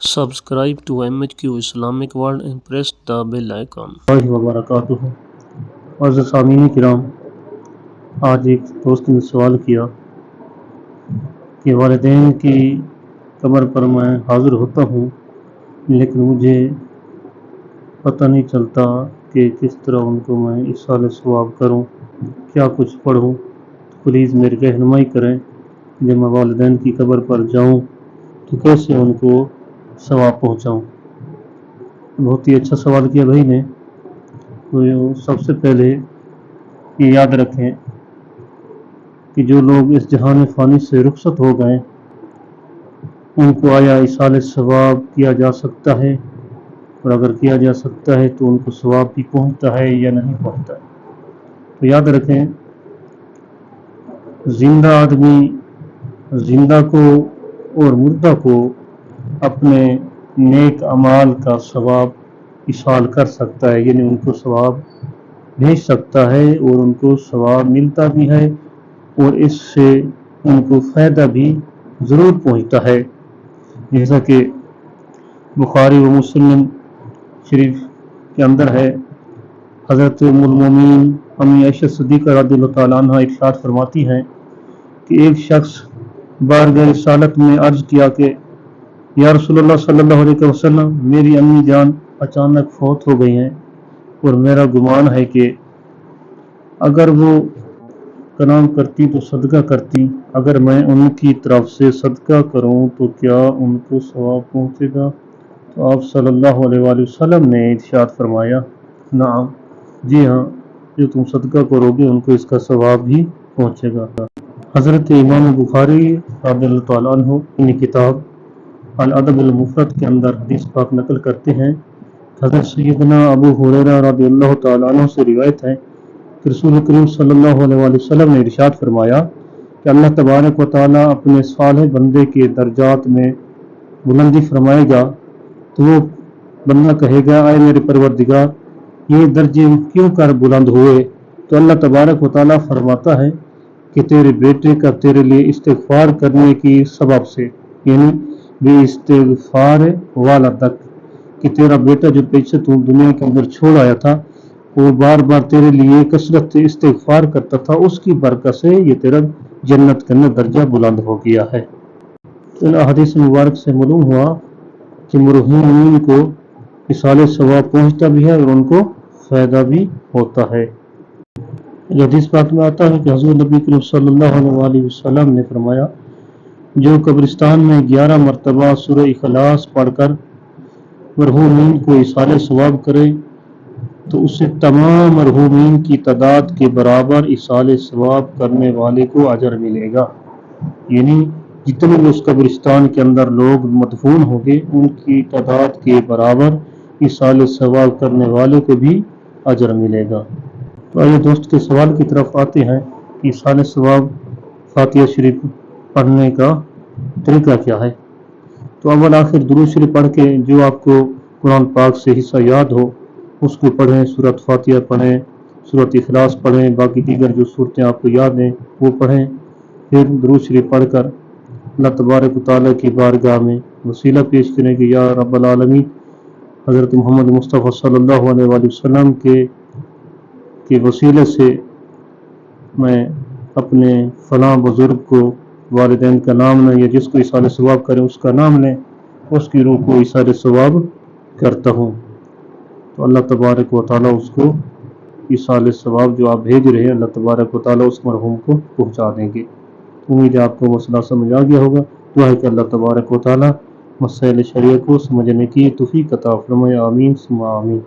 Subscribe to MHQ Islamic World and press the bell icon. وبرکاتہ۔ عزیز سامعین کرام، آج ایک دوست نے سوال کیا کہ والدین کی قبر پر میں حاضر ہوتا ہوں لیکن مجھے پتہ نہیں چلتا کہ کس طرح ان کو میں ایصال ثواب کروں، کیا کچھ پڑھوں، پلیز میری رہنمائی کریں۔ جب میں والدین کی قبر پر جاؤں تو کیسے ان کو ثواب پہنچاؤں؟ بہت ہی اچھا سوال کیا بھائی نے۔ تو سب سے پہلے یہ یاد رکھیں کہ جو لوگ اس جہان فانی سے رخصت ہو گئے ان کو آیا ایصال ثواب کیا جا سکتا ہے، اور اگر کیا جا سکتا ہے تو ان کو ثواب بھی پہنچتا ہے یا نہیں پہنچتا ہے؟ تو یاد رکھیں، زندہ آدمی زندہ کو اور مردہ کو اپنے نیک اعمال کا ثواب ایصال کر سکتا ہے، یعنی ان کو ثواب بھیج سکتا ہے اور ان کو ثواب ملتا بھی ہے، اور اس سے ان کو فائدہ بھی ضرور پہنچتا ہے۔ جیسا کہ بخاری و مسلم شریف کے اندر ہے، حضرت ام المومنین امی عائشہ صدیقہ رضی اللہ تعالیٰ عنہ ارشاد فرماتی ہیں کہ ایک شخص بارگاہ رسالت میں عرض کیا کہ یا رسول اللہ صلی اللہ علیہ وسلم، میری امی جان اچانک فوت ہو گئی ہیں اور میرا گمان ہے کہ اگر وہ کلام کرتی تو صدقہ کرتی، اگر میں ان کی طرف سے صدقہ کروں تو کیا ان کو ثواب پہنچے گا؟ تو آپ صلی اللہ علیہ وآلہ وسلم نے ارشاد فرمایا، نعم، جی ہاں، جو تم صدقہ کرو گے ان کو اس کا ثواب بھی پہنچے گا۔ حضرت امام بخاری رضی اللہ تعالیٰ عنہ اپنی کتاب الادب المفرد کے اندر حدیث پاک نقل کرتے ہیں۔ حضرت سیدنا ابو ہریرہ رضی اللہ تعالیٰ عنہ سے روایت ہے کہ رسول کریم صلی اللہ علیہ وآلہ وسلم نے ارشاد فرمایا کہ اللہ تبارک و تعالیٰ اپنے صالح بندے کے درجات میں بلندی فرمائے گا، تو وہ بندہ کہے گا، اے میرے پروردگار، یہ درجے کیوں کر بلند ہوئے؟ تو اللہ تبارک و تعالیٰ فرماتا ہے کہ تیرے بیٹے کا تیرے لیے استغفار کرنے کی سبب سے، یعنی بے استغفار والدک، کہ تیرا بیٹا جو پیچھے تو دنیا کے اندر چھوڑ آیا تھا وہ بار بار تیرے لیے کثرت استغفار کرتا تھا، اس کی برکت سے یہ تیرا جنت کے اندر درجہ بلند ہو گیا ہے۔ ان احادیث مبارک سے معلوم ہوا کہ مرحومین کو ایصال ثواب پہنچتا بھی ہے اور ان کو فائدہ بھی ہوتا ہے۔ حدیث پاک میں آتا ہے کہ حضور نبی کریم صلی اللہ علیہ وآلہ وسلم نے فرمایا، جو قبرستان میں 11 مرتبہ سورہ اخلاص پڑھ کر مرحومین کو ایصال ثواب کرے تو اسے تمام مرحومین کی تعداد کے برابر ایصال ثواب کرنے والے کو اجر ملے گا، یعنی جتنے بھی اس قبرستان کے اندر لوگ مدفون ہوں گے ان کی تعداد کے برابر ایصال ثواب کرنے والے کو بھی اجر ملے گا۔ تو آئیے دوست کے سوال کی طرف آتے ہیں کہ ایصال ثواب فاتحہ شریف پڑھنے کا طریقہ کیا ہے؟ تو اول آخر درود شریف پڑھ کے جو آپ کو قرآن پاک سے حصہ یاد ہو اس کو پڑھیں، سورۃ فاتحہ پڑھیں، سورۃ اخلاص پڑھیں، باقی دیگر جو صورتیں آپ کو یاد ہیں وہ پڑھیں، پھر درود شریف پڑھ کر اللہ تبارک و تعالیٰ کی بارگاہ میں وسیلہ پیش کریں کہ یا رب العالمین، حضرت محمد مصطفیٰ صلی اللہ علیہ وآلہ وسلم کے وسیلے سے میں اپنے فلاں بزرگ کو والدین کا نام لیں یا جس کو ایصال ثواب کریں اس کا نام لیں، اس کی روح کو ایصال ثواب کرتا ہوں، تو اللہ تبارک و تعالیٰ اس کو ایصال ثواب جو آپ بھیج رہے ہیں اللہ تبارک و تعالیٰ اس مرحوم کو پہنچا دیں گے۔ امید ہے آپ کو مسئلہ سمجھ آ گیا ہوگا۔ دعا ہے کہ اللہ تبارک و تعالیٰ مسائل شریعہ کو سمجھنے کی توفیق عطا فرمائے، آمین ثم آمین۔